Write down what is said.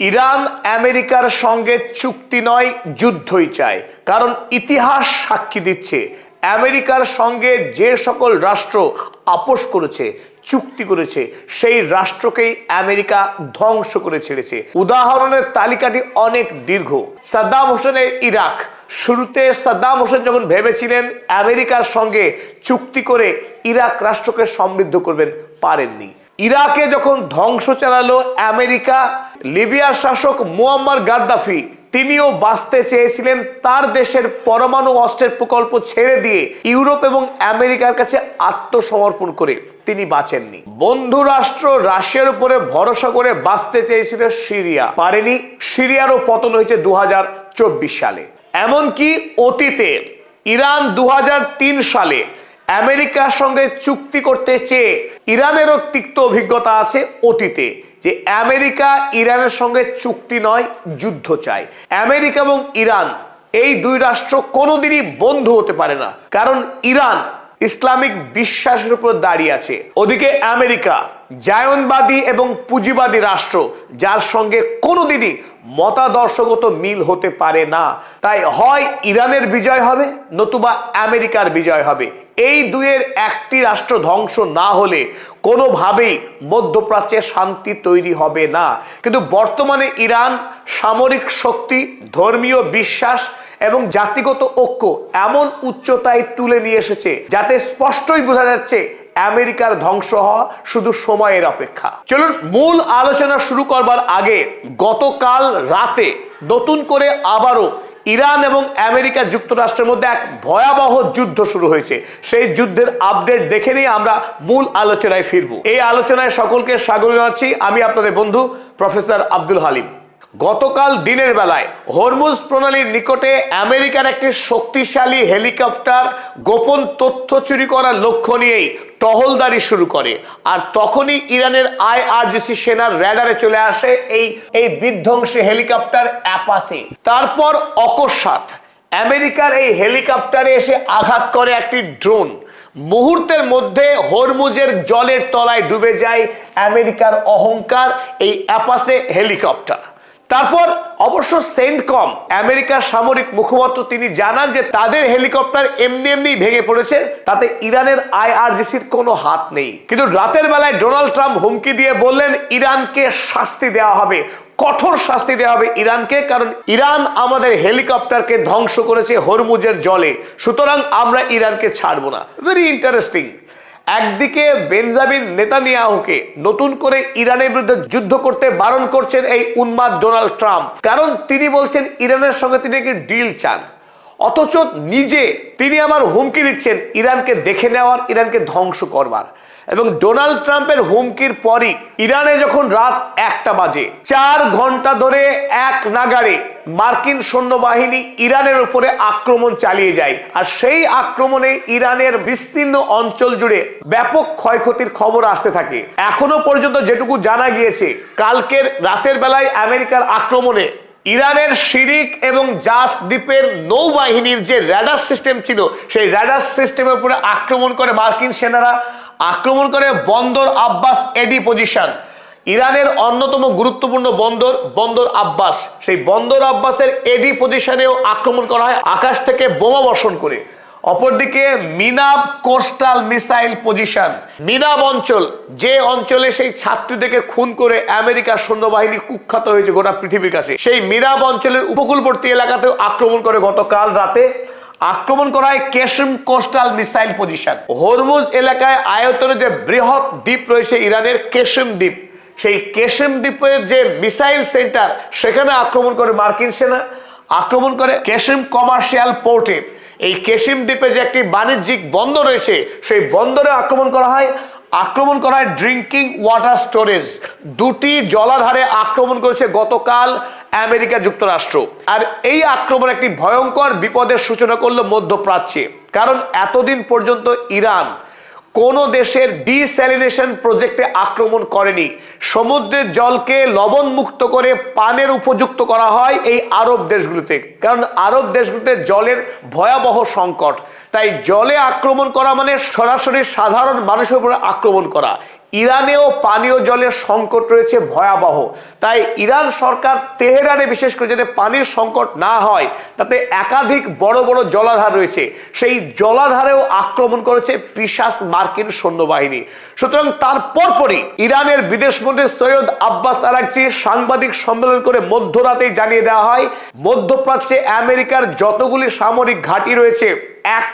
Iran আমেরিকার সঙ্গে চুক্তি নয়, যুদ্ধই চায়। কারণ ইতিহাস সাক্ষী দিচ্ছে আমেরিকার সঙ্গে যে সকল রাষ্ট্র আপোষ করেছে, চুক্তি করেছে, সেই রাষ্ট্রকেই আমেরিকা ধ্বংস করে ছেড়েছে। উদাহরণের তালিকাটি অনেক দীর্ঘ। সাদ্দাম হোসেনের ইরাক, শুরুতে সাদ্দাম হোসেন যখন ভেবেছিলেন আমেরিকার সঙ্গে চুক্তি করে ইরাক রাষ্ট্রকে সমৃদ্ধ করবেন, পারেননি। ইরাকে যখন ধ্বংস চালালো আমেরিকা, লিবিয়ার শাসক মুয়াম্মার গাদ্দাফি তিনিও বাঁচতে চেয়েছিলেন, তার দেশের পরমাণু অস্ত্রের প্রকল্প ছেড়ে দিয়ে ইউরোপ এবং আমেরিকার কাছে আত্মসমর্পণ করে তিনি বাঁচেননি। বন্ধু রাষ্ট্র রাশিয়ার উপরে ভরসা করে বাঁচতে চেয়েছিল সিরিয়া, পারেনি। সিরিয়ারও পতন হয়েছে 2024 সালে। এমনকি অতীতে ইরান 2003 সালে আমেরিকার সঙ্গে চুক্তি করতে চেয়ে ইরানেরও তিক্ত অভিজ্ঞতা আছে অতীতে, যে আমেরিকা ইরানের সঙ্গে চুক্তি নয়, যুদ্ধ চায়। আমেরিকা এবং ইরান এই দুই রাষ্ট্র কোনোদিনই বন্ধু হতে পারে না, কারণ ইরান ইসলামিক বিশ্বাসের উপর দাঁড়িয়ে আছে, ওদিকে আমেরিকা জায়নবাদী এবং পুঁজিবাদী রাষ্ট্র, যার সঙ্গে কোনোদিনই মতাদর্শগত মিল হতে পারে না। তাই হয় ইরানের বিজয় হবে, নতুবা আমেরিকার বিজয় হবে। এই দুইয়ের একটি রাষ্ট্র ধ্বংস না হলে কোনোভাবেই মধ্যপ্রাচ্যে শান্তি তৈরি হবে না। কিন্তু বর্তমানে ইরান সামরিক শক্তি, ধর্মীয় বিশ্বাস এবং জাতিগত ঐক্য এমন উচ্চতায় তুলে নিয়ে এসেছে, যাতে স্পষ্টই বোঝা যাচ্ছে আমেরিকার ধ্বংস হওয়া শুধু সময়ের অপেক্ষা। চলুন মূল আলোচনা শুরু করবার আগে, গতকাল রাতে নতুন করে আবারও ইরান এবং আমেরিকা যুক্তরাষ্ট্রের মধ্যে এক ভয়াবহ যুদ্ধ শুরু হয়েছে। সেই যুদ্ধের আপডেট দেখে নিয়ে আমরা মূল আলোচনায় ফিরবো। এই আলোচনায় সকলকে স্বাগত জানাচ্ছি, আমি আপনাদের বন্ধু প্রফেসর আব্দুল হালিম। গতকাল দিনের বেলায় হরমুজ প্রণালীর নিকটে আমেরিকার একটি শক্তিশালী হেলিকপ্টার গোপন তথ্য চুরি করার লক্ষ্য নিয়েই টহলদারি শুরু করে, আর তখনই ইরানের IRGC সেনার র্যাডারে চলে আসে এই বিধ্বংসী হেলিকপ্টার অ্যাপাচি। তারপর অকস্মাৎ আমেরিকার এই হেলিকপ্টারে এসে আঘাত করে একটি ড্রোন। মুহূর্তের মধ্যে হরমুজের জলের তলায় ডুবে যায় আমেরিকার অহংকার এই অ্যাপাচি হেলিকপ্টার। তারপর অবশ্য সেন্টকম, আমেরিকার সামরিক মুখপাত্র, তিনি জানান যে তাদের হেলিকপ্টার এমনি ভেঙে পড়েছে, তাতে ইরানের IRGCর কোনো হাত নেই। কিন্তু রাতের বেলায় ডোনাল্ড ট্রাম্প হুমকি দিয়ে বললেন ইরানকে শাস্তি দেওয়া হবে, কঠোর শাস্তি দেওয়া হবে ইরানকে, কারণ ইরান আমাদের হেলিকপ্টারকে ধ্বংস করেছে হরমুজের জলে, সুতরাং আমরা ইরানকে ছাড়বো না। Very interesting. একদিকে বেঞ্জামিন নেতানিয়াহুকে নতুন করে ইরানের বিরুদ্ধে যুদ্ধ করতে বারণ করছেন এই উন্মাদ ডোনাল্ড ট্রাম্প, কারণ তিনি বলছেন ইরানের সঙ্গে তিনি একটি ডিল চান। অথচ নিজে তিনি আবার হুমকি দিচ্ছেন ইরানকে দেখে নেওয়ার, ইরানকে ধ্বংস করবার। এবং ডোনাল্ড ট্রাম্পের হুমকির পরই ইরানে যখন রাত 1টা বাজে, 4 ঘন্টা ধরে এক নাগাড়ে মার্কিন সৈন্যবাহিনী ইরানের উপরে আক্রমণ চালিয়ে যায়। আর সেই আক্রমণে ইরানের বিস্তীর্ণ অঞ্চল জুড়ে ব্যাপক ক্ষয়ক্ষতির খবর আসতে থাকে। এখনো পর্যন্ত যেটুকু জানা গিয়েছে, কালকের রাতের বেলায় আমেরিকার আক্রমণে ইরানের শিরিক এবং জাস দ্বীপের নৌবাহিনীর যে র্যাডার সিস্টেম ছিল, সেই র্যাডার সিস্টেমের উপরে আক্রমণ করে মার্কিন সেনারা, আক্রমণ করে বন্দর আব্বাস এডি পজিশন, ইরানের অন্যতম গুরুত্বপূর্ণ বন্দর আব্বাস, সেই বন্দর আব্বাসের এডি পজিশনেও আক্রমণ করা হয় আকাশ থেকে বোমা বর্ষণ করে। অপরদিকে মিনাব কোস্টাল মিসাইল পজিশন, মিনাব অঞ্চল, যে অঞ্চলে সেই ছাত্রীদেরকে খুন করে আমেরিকার সৈন্যবাহিনী কুখ্যাত হয়েছে গোটা পৃথিবীর কাছে, সেই মিনাব অঞ্চলের উপকূলবর্তী এলাকাতেও আক্রমণ করে গতকাল রাতে। আক্রমণ করা হয় Qeshm coastal missile position. Hormuz এলাকায় আয়তনে যে বৃহৎ দ্বীপ রয়েছে ইরানের, কেশম দ্বীপ, সেই কেশম দ্বীপের যে মিসাইল সেন্টার, সেখানে আক্রমণ করে মার্কিন সেনা। আক্রমণ করে কেশম কমার্শিয়াল পোর্টে, এই কেশম দ্বীপে যে একটি বাণিজ্যিক বন্দর রয়েছে, সেই বন্দরে আক্রমণ করা হয় ড্রিঙ্কিং ওয়াটার স্টোরেজ। 2টি জলাধারে আক্রমণ করেছে গতকাল আমেরিকা যুক্তরাষ্ট্র। আর এই আক্রমণ একটি ভয়ঙ্কর বিপদের সূচনা করলো মধ্যপ্রাচ্যে, কারণ এতদিন পর্যন্ত ইরান কোন দেশের ডিস্যালিনেশন প্রজেক্টে আক্রমণ করেনি। সমুদ্রের জলকে লবণ মুক্ত করে পানের উপযুক্ত করা হয় এই আরব দেশগুলোতে, কারণ আরব দেশগুলোতে জলের ভয়াবহ সংকট। তাই জলে আক্রমণ করা মানে সরাসরি সাধারণ মানুষের উপরে আক্রমণ করা। ইরানেও পানীয় জলের সংকট রয়েছে ভয়াবহ। তাই ইরান সরকার তেহরানে বিশেষ করে যাতে পানির সংকট না হয়, তাতে একাধিক বড় বড় জলাধার রয়েছে, সেই জলাধারেও আক্রমণ করেছে পিশাচ মার্কিন সৈন্যবাহিনী। সুতরাং তার পরপরই ইরানের বিদেশমন্ত্রী সৈয়দ আব্বাস আরাগচি সাংবাদিক সম্মেলন করে মধ্যরাতেই জানিয়ে দেওয়া হয়, মধ্যপ্রাচ্যে আমেরিকার যতগুলি সামরিক ঘাঁটি রয়েছে এক